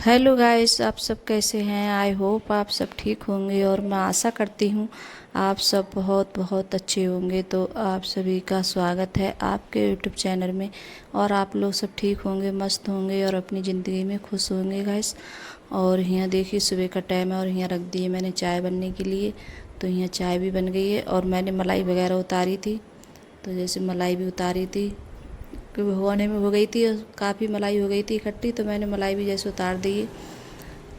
Hello guys, आप सब कैसे हैं। आई होप आप सब ठीक होंगे और मैं आशा करती हूँ आप सब बहुत बहुत अच्छे होंगे। तो आप सभी का स्वागत है आपके यूट्यूब चैनल में। और आप लोग सब ठीक होंगे, मस्त होंगे और अपनी ज़िंदगी में खुश होंगे गाइस। और यहाँ देखिए सुबह का टाइम है और यहाँ रख दिए मैंने चाय बनने के लिए। तो यहाँ चाय भी बन गई है और मैंने मलाई वगैरह उतारी थी। तो जैसे मलाई भी उतारी थी कि होने में हो गई थी और काफ़ी मलाई हो गई थी इकट्ठी, तो मैंने मलाई भी जैसे उतार दी।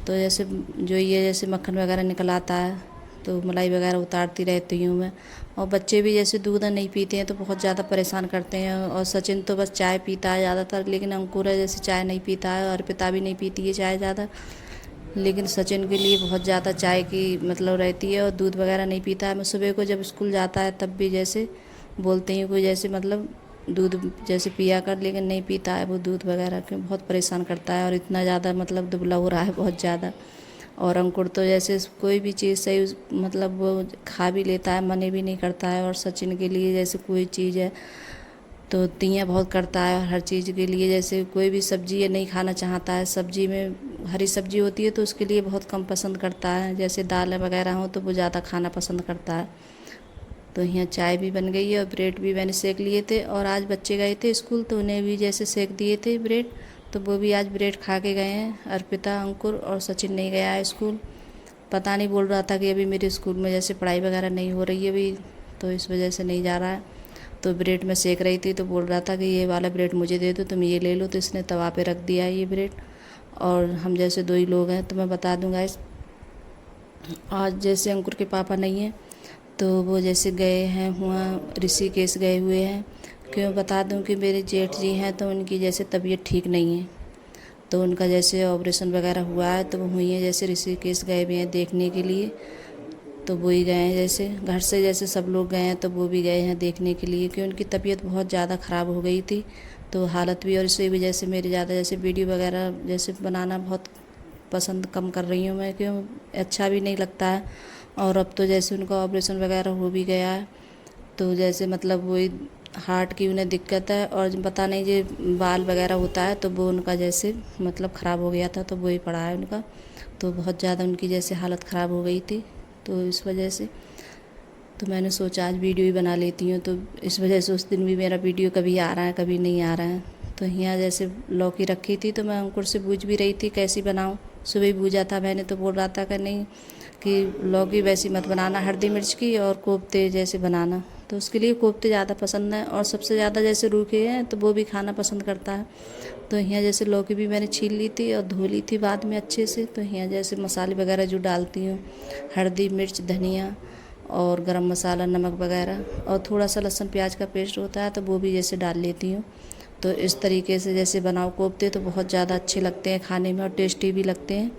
तो जैसे जो ये जैसे मक्खन वगैरह निकल आता है तो मलाई वगैरह उतारती रहती हूँ मैं। और बच्चे भी जैसे दूध नहीं पीते हैं तो बहुत ज़्यादा परेशान करते हैं। और सचिन तो बस चाय पीता है ज़्यादातर, लेकिन अंकुर है जैसे चाय नहीं पीता है, और अर्पिता भी नहीं पीती है चाय ज़्यादा। लेकिन सचिन के लिए बहुत ज़्यादा चाय की मतलब रहती है और दूध वगैरह नहीं पीता है। मैं सुबह को जब स्कूल जाता है तब भी जैसे बोलते हैं कोई जैसे मतलब दूध जैसे पिया कर, लेकिन नहीं पीता है वो दूध वगैरह के, बहुत परेशान करता है। और इतना ज़्यादा मतलब दुबला हो रहा है बहुत ज़्यादा। और अंकुर तो जैसे कोई भी चीज़ सही मतलब वो खा भी लेता है, मना भी नहीं करता है। और सचिन के लिए जैसे कोई चीज़ है तो तियाँ बहुत करता है हर चीज़ के लिए। जैसे कोई भी सब्ज़ी ये नहीं खाना चाहता है, सब्ज़ी में हरी सब्ज़ी होती है तो उसके लिए बहुत कम पसंद करता है। जैसे दाल वगैरह हो तो वो ज़्यादा खाना पसंद करता है। तो यहाँ चाय भी बन गई है और ब्रेड भी मैंने सेक लिए थे। और आज बच्चे गए थे स्कूल तो उन्हें भी जैसे सेक दिए थे ब्रेड, तो वो भी आज ब्रेड खा के गए हैं। अर्पिता, अंकुर और सचिन नहीं गया है स्कूल। पता नहीं, बोल रहा था कि अभी मेरे स्कूल में जैसे पढ़ाई वगैरह नहीं हो रही है अभी, तो इस वजह से नहीं जा रहा है। तो ब्रेड में सेक रही थी तो बोल रहा था कि ये वाला ब्रेड मुझे दे दो, तुम ये ले लो। तो इसने तवा पे रख दिया ये ब्रेड। और हम जैसे दो ही लोग हैं तो मैं बता दूँगा आज जैसे अंकुर के पापा नहीं हैं तो वो जैसे गए हैं हुआ ऋषिकेश गए हुए हैं। क्यों बता दूं कि मेरे जेठ जी हैं तो उनकी जैसे तबीयत ठीक नहीं है, तो उनका जैसे ऑपरेशन वगैरह हुआ है तो वो हुई है जैसे ऋषिकेश गए हुए हैं देखने के लिए। तो वो ही गए हैं जैसे घर से जैसे सब लोग गए हैं तो वो भी गए हैं देखने के लिए, क्योंकि उनकी तबीयत बहुत ज़्यादा ख़राब हो गई थी। तो हालत भी, और इसी वजह से मेरी ज़्यादा जैसे वीडियो वगैरह जैसे बनाना बहुत पसंद कम कर रही हूँ मैं, क्यों अच्छा भी नहीं लगता है। और अब तो जैसे उनका ऑपरेशन वगैरह हो भी गया है तो जैसे मतलब वही हार्ट की उन्हें दिक्कत है। और पता नहीं ये बाल वगैरह होता है तो वो उनका जैसे मतलब ख़राब हो गया था तो वही पड़ा है उनका। तो बहुत ज़्यादा उनकी जैसे हालत ख़राब हो गई थी तो इस वजह से तो मैंने सोचा आज वीडियो ही बना लेती हूँ। तो इस वजह से उस दिन भी मेरा वीडियो कभी आ रहा है कभी नहीं आ रहा है। तो यहाँ जैसे लौकी रखी थी तो मैं अंकुर से पूछ भी रही थी कैसी बनाऊँ। सुबह ही पूछा था मैंने तो बोल रहा था कि नहीं कि लौकी वैसी मत बनाना, हल्दी मिर्च की और कोफ्ते जैसे बनाना। तो उसके लिए कोफ्ते ज़्यादा पसंद है और सबसे ज़्यादा जैसे रूखे हैं तो वो भी खाना पसंद करता है। तो यहाँ जैसे लौकी भी मैंने छील ली थी और धो ली थी बाद में अच्छे से। तो यहाँ जैसे मसाले वगैरह जो डालती हूँ, हल्दी मिर्च धनिया और गरम मसाला नमक वगैरह, और थोड़ा सा लहसुन प्याज का पेस्ट होता है तो वो भी जैसे डाल लेती हूँ। तो इस तरीके से जैसे बनाओ कोफ्ते तो बहुत ज़्यादा अच्छे लगते हैं खाने में और टेस्टी भी लगते हैं।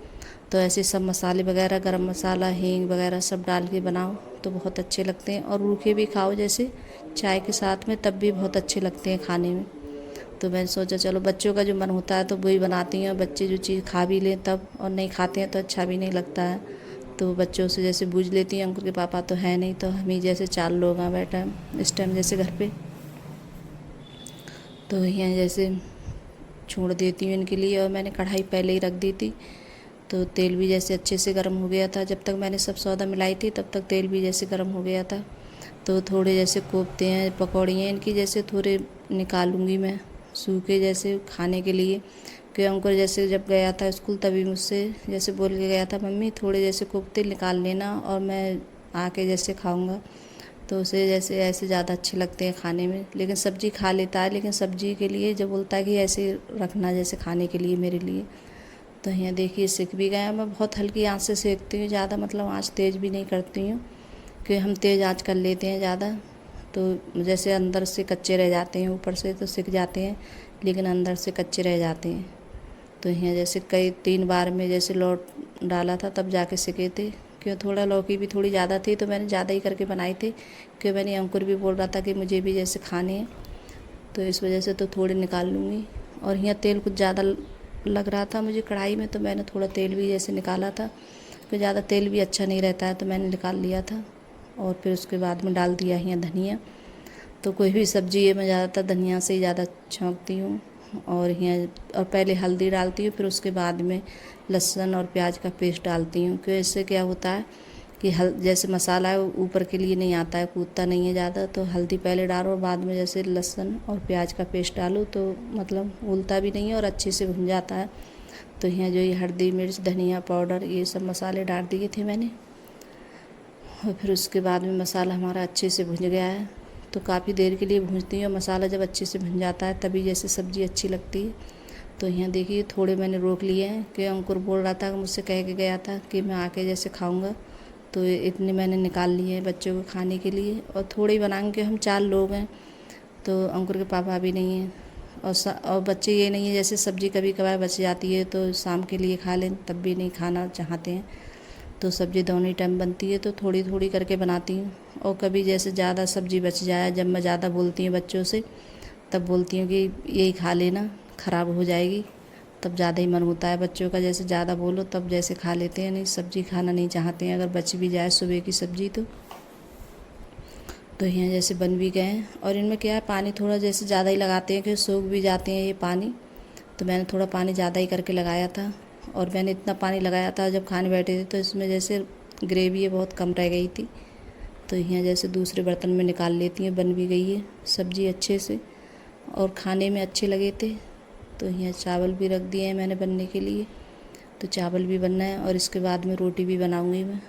तो ऐसे सब मसाले वगैरह गरम मसाला हींग वगैरह सब डाल के बनाओ तो बहुत अच्छे लगते हैं। और रूखे भी खाओ जैसे चाय के साथ में तब भी बहुत अच्छे लगते हैं खाने में। तो मैंने सोचा चलो बच्चों का जो मन होता है तो वही बनाती हैं, और बच्चे जो चीज़ खा भी लें तब, और नहीं खाते हैं तो अच्छा भी नहीं लगता है। तो बच्चों से जैसे बूझ लेती हैं। अंकुर के पापा तो है नहीं तो हम ही जैसे 4 लोग हैं बैठा इस टाइम जैसे घर पे। तो यहाँ जैसे छोड़ देती हूँ इनके लिए। और मैंने कढ़ाई पहले ही रख दी थी तो तेल भी जैसे अच्छे से गर्म हो गया था। जब तक मैंने सब सौदा मिलाई थी तब तक तेल भी जैसे गर्म हो गया था। तो थोड़े जैसे कोफ्ते हैं पकौड़ी हैं इनकी जैसे थोड़े निकालूंगी मैं सूखे जैसे खाने के लिए। कि अंकुर जैसे जब गया था स्कूल तभी मुझसे जैसे बोल के गया था मम्मी थोड़े जैसे कोफ्ते निकाल लेना और मैं आके जैसे खाऊंगा। तो उसे जैसे ऐसे ज़्यादा अच्छे लगते हैं खाने में। लेकिन सब्ज़ी खा लेता है, लेकिन सब्ज़ी के लिए जब बोलता है कि ऐसे रखना जैसे खाने के लिए मेरे लिए। तो यहाँ देखिए सिक भी गया। मैं बहुत हल्की आंच से सेकती हूँ, ज़्यादा मतलब आंच तेज़ भी नहीं करती हूँ कि हम तेज़ आंच कर लेते हैं ज़्यादा तो जैसे अंदर से कच्चे रह जाते हैं, ऊपर से तो सिक जाते हैं लेकिन अंदर से कच्चे रह जाते हैं। तो यहाँ जैसे कई 3 बार में जैसे लौट डाला था तब जाके सिके थे। क्यों थोड़ा लौकी भी थोड़ी ज़्यादा थी तो मैंने ज़्यादा ही करके बनाई थी, क्यों मैंने अंकुर भी बोल रहा था कि मुझे भी जैसे खाने हैं तो इस वजह से तो थोड़े निकाल लूँगी। और यहाँ तेल कुछ ज़्यादा लग रहा था मुझे कढ़ाई में तो मैंने थोड़ा तेल भी जैसे निकाला था, क्योंकि ज़्यादा तेल भी अच्छा नहीं रहता है तो मैंने निकाल लिया था। और फिर उसके बाद में डाल दिया यहाँ धनिया। तो कोई भी सब्ज़ी है मैं ज़्यादातर धनिया से ही ज़्यादा छौंकती हूँ। और यहाँ और पहले हल्दी डालती हूँ, फिर उसके बाद में लहसुन और प्याज का पेस्ट डालती हूँ। क्योंकि इससे क्या होता है कि जैसे मसाला है वो ऊपर के लिए नहीं आता है, कूदता नहीं है ज़्यादा, तो हल्दी पहले डालो और बाद में जैसे लहसुन और प्याज का पेस्ट डालो तो मतलब उलता भी नहीं है और अच्छे से भुन जाता है। तो यहाँ जो ये हल्दी मिर्च धनिया पाउडर ये सब मसाले डाल दिए थे मैंने, और फिर उसके बाद में मसाला हमारा अच्छे से भुन गया है। तो काफ़ी देर के लिए भूनती हूँ। मसाला जब अच्छे से भुन जाता है तभी जैसे सब्ज़ी अच्छी लगती है। तो यहाँ देखिए थोड़े मैंने रोक लिए हैं कि अंकुर बोल रहा था, मुझसे कह के गया था कि मैं आके जैसे खाऊंगा, तो इतने मैंने निकाल लिए हैं बच्चों को खाने के लिए। और थोड़े ही बनाएंगे, हम 4 लोग हैं, तो अंकुर के पापा भी नहीं हैं और बच्चे ये नहीं है जैसे सब्ज़ी कभी कभार बच जाती है तो शाम के लिए खा लें, तब भी नहीं खाना चाहते हैं। तो सब्ज़ी दोनों ही टाइम बनती है तो थोड़ी थोड़ी करके बनाती हूँ। और कभी जैसे ज़्यादा सब्ज़ी बच जाए, जब मैं ज़्यादा बोलती हूँ बच्चों से, तब बोलती हूँ कि यही खा लेना, ख़राब हो जाएगी। तब ज़्यादा ही मन होता है बच्चों का, जैसे ज़्यादा बोलो तब जैसे खा लेते हैं, नहीं सब्ज़ी खाना नहीं चाहते हैं अगर बच भी जाए सुबह की सब्ज़ी तो यहाँ जैसे बन भी गए हैं। और इनमें क्या है, पानी थोड़ा जैसे ज़्यादा ही लगाते हैं कि सूख भी जाते हैं ये पानी, तो मैंने थोड़ा पानी ज़्यादा ही करके लगाया था। और मैंने इतना पानी लगाया था जब खाने बैठे थे तो इसमें जैसे ग्रेवी है बहुत कम रह गई थी। तो यहाँ जैसे दूसरे बर्तन में निकाल लेती हैं, बन भी गई है सब्ज़ी अच्छे से और खाने में अच्छे लगे थे। तो यहाँ चावल भी रख दिए हैं मैंने बनने के लिए, तो चावल भी बनना है और इसके बाद में रोटी भी बनाऊँगी मैं।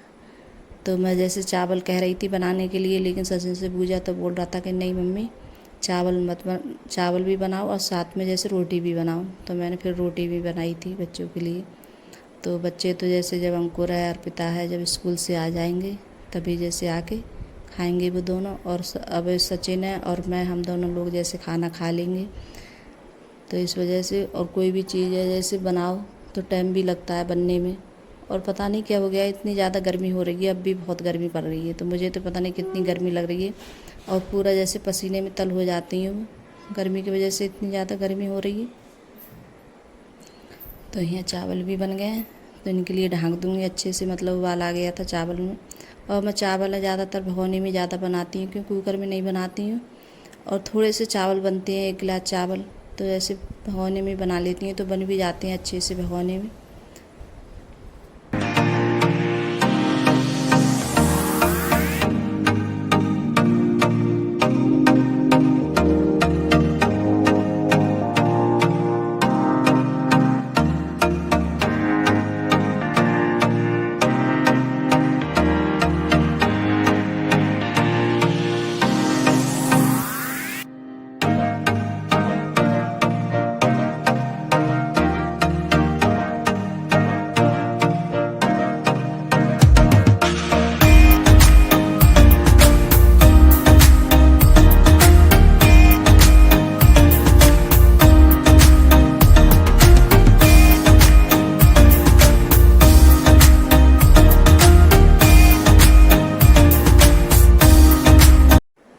तो मैं जैसे चावल कह रही थी बनाने के लिए, लेकिन सचिन से पूछा तो बोल रहा था कि नहीं मम्मी चावल भी बनाओ और साथ में जैसे रोटी भी बनाओ। तो मैंने फिर रोटी भी बनाई थी बच्चों के लिए। तो बच्चे तो जैसे जब अंकुर है अर्पिता है जब स्कूल से आ जाएंगे तभी जैसे आके खाएंगे वो दोनों, और अब सचिन है और मैं, हम दोनों लोग जैसे खाना खा लेंगे। तो इस वजह से, और कोई भी चीज़ है जैसे बनाओ तो टाइम भी लगता है बनने में। और पता नहीं क्या हो गया, इतनी ज़्यादा गर्मी हो रही है, अब भी बहुत गर्मी पड़ रही है, तो मुझे तो पता नहीं कितनी गर्मी लग रही है और पूरा जैसे पसीने में तल हो जाती हूँ गर्मी की वजह से, इतनी ज़्यादा गर्मी हो रही है। तो यहाँ चावल भी बन गए हैं, तो इनके लिए ढाँक दूँगी अच्छे से, मतलब उबाल आ गया था चावल में। और मैं चावल ज़्यादातर भगोने में ज़्यादा बनाती हूँ क्योंकि कुकर में नहीं बनाती हूँ। और थोड़े से चावल बनते हैं, 1 गिलास चावल, तो ऐसे भगोने में बना लेती हैं तो बन भी जाते हैं अच्छे से भगोने में।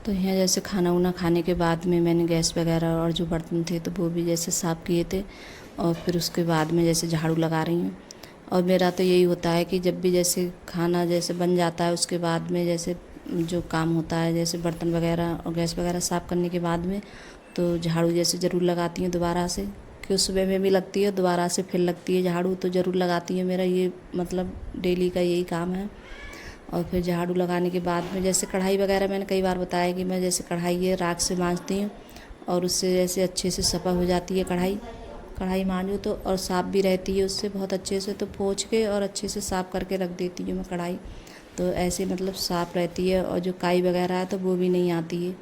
तो यहाँ जैसे खाना वाना खाने के बाद में मैंने गैस वगैरह और जो बर्तन थे तो वो भी जैसे साफ़ किए थे, और फिर उसके बाद में जैसे झाड़ू लगा रही हूँ। और मेरा तो यही होता है कि जब भी जैसे खाना जैसे बन जाता है उसके बाद में जैसे जो काम होता है जैसे बर्तन वगैरह और गैस वगैरह साफ़ करने के बाद में तो झाड़ू जैसे ज़रूर लगाती हूँ दोबारा से, कि सुबह में भी लगती है दोबारा से फिर लगती है झाड़ू, तो ज़रूर लगाती हूँ। मेरा ये मतलब डेली का यही काम है। और फिर झाड़ू लगाने के बाद में जैसे कढ़ाई वगैरह, मैंने कई बार बताया कि मैं जैसे कढ़ाई है राख से मांजती हूँ और उससे जैसे अच्छे से सफा हो जाती है कढ़ाई मांजो तो, और साफ़ भी रहती है उससे बहुत अच्छे से। तो पोंछ के और अच्छे से साफ़ करके रख देती हूँ मैं कढ़ाई, तो ऐसे मतलब साफ़ रहती है और जो काई वगैरह है तो वो भी नहीं आती है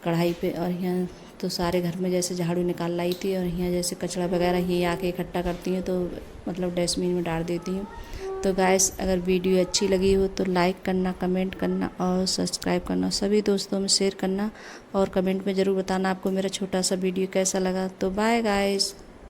कढ़ाई पे। और यहाँ तो सारे घर में जैसे झाड़ू निकाल लाई थी, और यहाँ जैसे कचरा वगैरह यहीं आके इकट्ठा करती हूँ तो मतलब डस्टबिन में डाल देती हूँ। तो गाइस अगर वीडियो अच्छी लगी हो तो लाइक करना, कमेंट करना और सब्सक्राइब करना, सभी दोस्तों में शेयर करना, और कमेंट में ज़रूर बताना आपको मेरा छोटा सा वीडियो कैसा लगा। तो बाय गाइस।